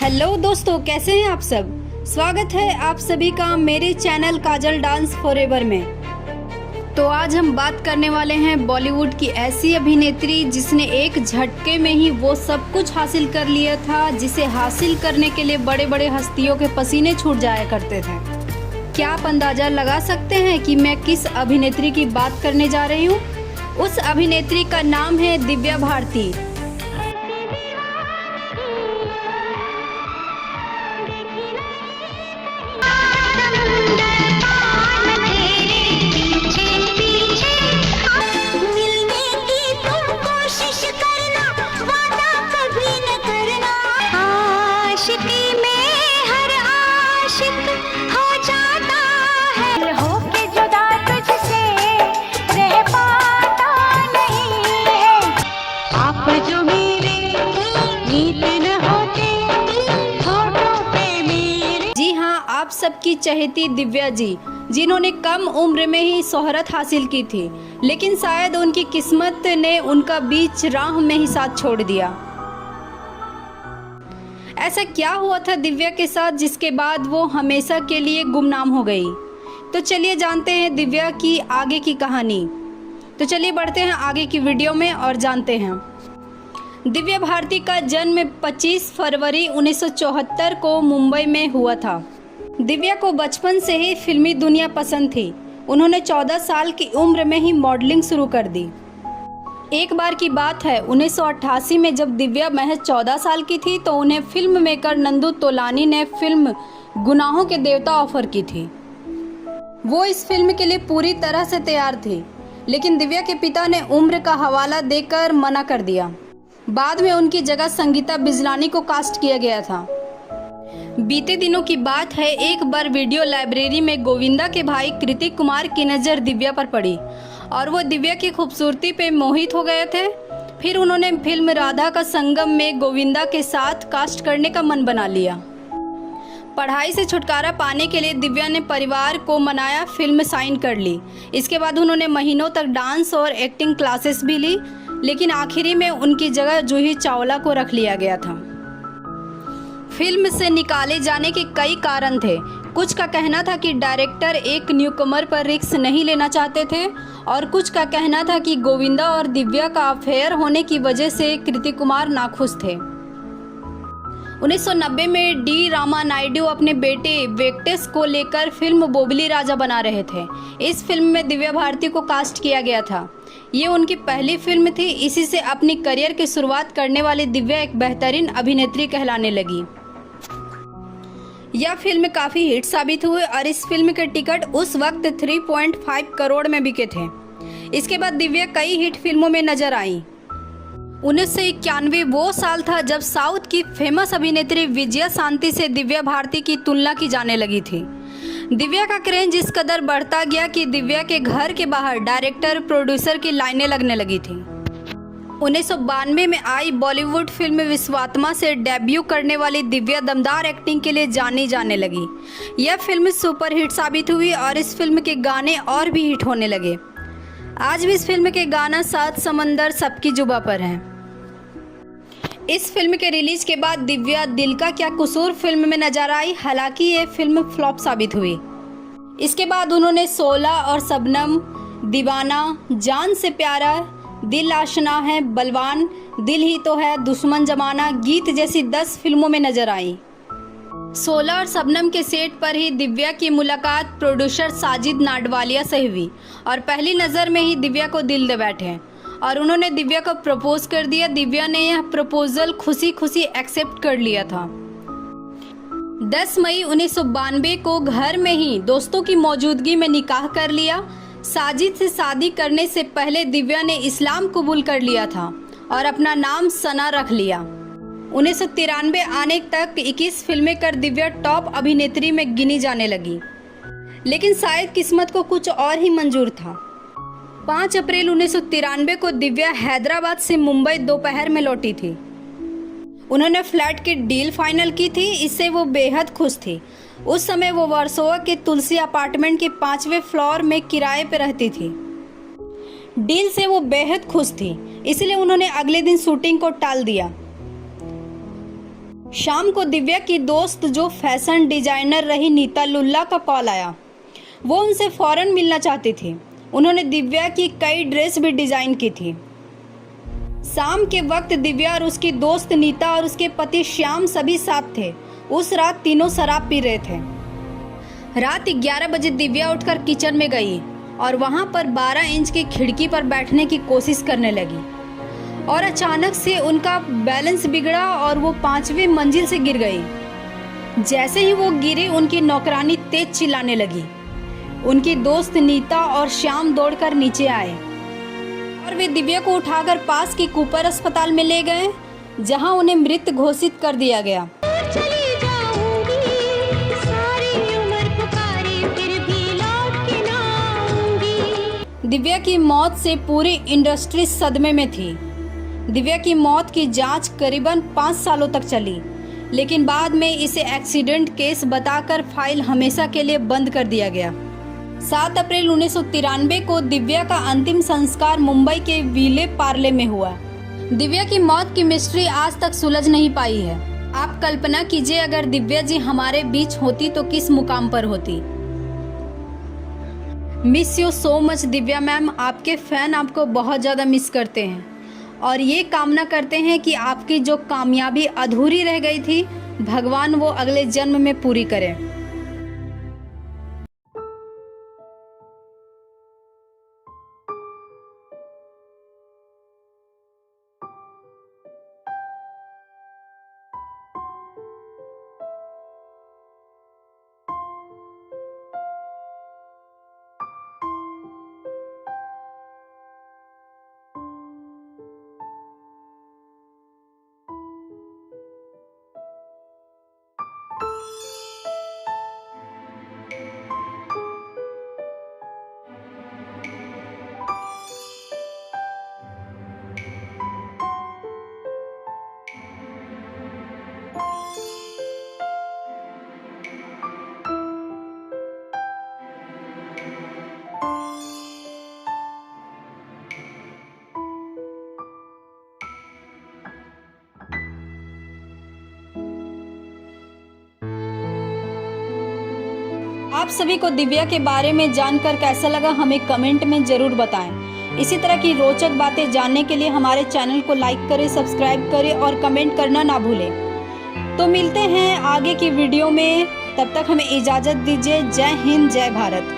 Hello दोस्तों, कैसे हैं आप सब। स्वागत है आप सभी का मेरे चैनल काजल डांस फॉरएवर में। तो आज हम बात करने वाले हैं बॉलीवुड की ऐसी अभिनेत्री जिसने एक झटके में ही वो सब कुछ हासिल कर लिया था जिसे हासिल करने के लिए बड़े बड़े हस्तियों के पसीने छूट जाया करते थे। क्या आप अंदाजा लगा सकते हैं कि मैं किस अभिनेत्री की बात करने जा रही हूँ। उस अभिनेत्री का नाम है दिव्या भारती। आप सबकी चहेती दिव्या जी, जिन्होंने कम उम्र में ही शोहरत हासिल की थी, लेकिन शायद उनकी किस्मत ने उनका बीच राह में ही साथ छोड़ दिया। ऐसा क्या हुआ था दिव्या के साथ जिसके बाद वो हमेशा के लिए गुमनाम हो गई। तो चलिए जानते हैं दिव्या की आगे की कहानी। तो चलिए बढ़ते हैं आगे की वीडियो में और जानते हैं। दिव्या भारती का जन्म 25 फरवरी 1974 को मुंबई में हुआ था। दिव्या को बचपन से ही फिल्मी दुनिया पसंद थी। उन्होंने 14 साल की उम्र में ही मॉडलिंग शुरू कर दी। एक बार की बात है 1988 में जब दिव्या महज 14 साल की थी तो उन्हें फिल्म मेकर नंदू तोलानी ने फिल्म गुनाहों के देवता ऑफर की थी। वो इस फिल्म के लिए पूरी तरह से तैयार थी, लेकिन दिव्या के पिता ने उम्र का हवाला देकर मना कर दिया। बाद में उनकी जगह संगीता बिजलानी को कास्ट किया गया था। बीते दिनों की बात है, एक बार वीडियो लाइब्रेरी में गोविंदा के भाई कृतिक कुमार की नज़र दिव्या पर पड़ी और वो दिव्या की खूबसूरती पे मोहित हो गए थे। फिर उन्होंने फिल्म राधा का संगम में गोविंदा के साथ कास्ट करने का मन बना लिया। पढ़ाई से छुटकारा पाने के लिए दिव्या ने परिवार को मनाया, फिल्म साइन कर ली। इसके बाद उन्होंने महीनों तक डांस और एक्टिंग क्लासेस भी ली, लेकिन आखिरी में उनकी जगह जूही चावला को रख लिया गया था। फिल्म से निकाले जाने के कई कारण थे। कुछ का कहना था कि डायरेक्टर एक न्यूकमर पर रिस्क नहीं लेना चाहते थे और कुछ का कहना था कि गोविंदा और दिव्या का अफेयर होने की वजह से कृतिक कुमार नाखुश थे। 1990 में डी रामा नायडू अपने बेटे वेंकटेश को लेकर फिल्म बोबली राजा बना रहे थे। इस फिल्म में दिव्या भारती को कास्ट किया गया था। ये उनकी पहली फिल्म थी। इसी से अपनी करियर की शुरुआत करने वाली दिव्या एक बेहतरीन अभिनेत्री कहलाने लगी। यह फिल्म काफ़ी हिट साबित हुई और इस फिल्म के टिकट उस वक्त 3.5 करोड़ में बिके थे। इसके बाद दिव्या कई हिट फिल्मों में नजर आई। 1991 वो साल था जब साउथ की फेमस अभिनेत्री विजया शांति से दिव्या भारती की तुलना की जाने लगी थी। दिव्या का क्रेज इस कदर बढ़ता गया कि दिव्या के घर के बाहर डायरेक्टर प्रोड्यूसर की लाइनें लगने लगी थी। 1992 में आई बॉलीवुड फिल्म विश्वात्मा से डेब्यू करने वाली दिव्या दमदार एक्टिंग के लिए जानी जाने लगी। यह फिल्म सुपर हिट साबित हुई और इस फिल्म के गाने और भी हिट होने लगे। आज भी इस फिल्म के गाना सात समंदर सबकी जुबां पर हैं। इस फिल्म के रिलीज के बाद दिव्या दिल का क्या कसूर फिल्म में नजर आई, हालांकि ये फिल्म फ्लॉप साबित हुई। इसके बाद उन्होंने 16 और शबनम, दीवाना, जान से प्यारा, दिल आशना है, बलवान, दिल ही तो है, दुश्मन जमाना, गीत जैसी 10 फिल्मों में नजर आई। 16 और शबनम के सेट पर ही दिव्या की मुलाकात प्रोड्यूसर साजिद नाडवालिया से हुई और पहली नज़र में ही दिव्या को दिल दे बैठे और उन्होंने दिव्या को प्रपोज कर दिया। दिव्या ने यह प्रपोजल खुशी खुशी एक्सेप्ट कर लिया था। 10 मई 1992 को घर में ही दोस्तों की मौजूदगी में निकाह कर लिया। साजिद से शादी करने से पहले दिव्या ने इस्लाम कबूल कर लिया था और अपना नाम सना रख लिया। 1993 आने तक 21 फिल्में कर दिव्या टॉप अभिनेत्री में गिनी जाने लगी, लेकिन शायद किस्मत को कुछ और ही मंजूर था। 5 अप्रैल 1993 को दिव्या हैदराबाद से मुंबई दोपहर में लौटी थी। उन्होंने फ्लैट की डील फाइनल की थी, इससे वो बेहद खुश थी। उस समय वो वर्सोवा के तुलसी अपार्टमेंट के 5वें फ्लोर में किराए पर रहती थी। डील से वो बेहद खुश थी, इसलिए उन्होंने अगले दिन शूटिंग को टाल दिया। शाम को दिव्या की दोस्त जो फैशन डिजाइनर रही नीता लुल्ला का कॉल आया। वो उनसे फ़ौरन मिलना चाहती थी। उन्होंने दिव्या की कई ड्रेस भी डिज़ाइन की थी। शाम के वक्त दिव्या और उसकी दोस्त नीता और उसके पति श्याम सभी साथ थे। उस रात तीनों शराब पी रहे थे। रात 11 बजे दिव्या उठकर किचन में गई और वहां पर 12 इंच की खिड़की पर बैठने की कोशिश करने लगी और अचानक से उनका बैलेंस बिगड़ा और वो 5वीं मंजिल से गिर गई। जैसे ही वो गिरी उनकी नौकरानी तेज चिल्लाने लगी। उनकी दोस्त नीता और श्याम दौड़कर नीचे आए और वे दिव्या को उठाकर पास की कूपर अस्पताल में ले गए, जहां उन्हें मृत घोषित कर दिया गया। दिव्या की मौत से पूरी इंडस्ट्री सदमे में थी। दिव्या की मौत की जांच करीबन 5 सालों तक चली, लेकिन बाद में इसे एक्सीडेंट केस बताकर फाइल हमेशा के लिए बंद कर दिया गया। 7 अप्रैल 1993 को दिव्या का अंतिम संस्कार मुंबई के विले पार्ले में हुआ। दिव्या की मौत की मिस्ट्री आज तक सुलझ नहीं पाई है। आप कल्पना कीजिए अगर दिव्या जी हमारे बीच होती तो किस मुकाम पर होती। Miss you so much Divya ma'am. आपके फैन आपको बहुत ज़्यादा मिस करते हैं और ये कामना करते हैं कि आपकी जो कामयाबी अधूरी रह गई थी भगवान वो अगले जन्म में पूरी करें। आप सभी को दिव्या के बारे में जानकर कैसा लगा हमें कमेंट में ज़रूर बताएं। इसी तरह की रोचक बातें जानने के लिए हमारे चैनल को लाइक करें, सब्सक्राइब करें और कमेंट करना ना भूलें। तो मिलते हैं आगे की वीडियो में, तब तक हमें इजाज़त दीजिए। जय हिंद, जय भारत।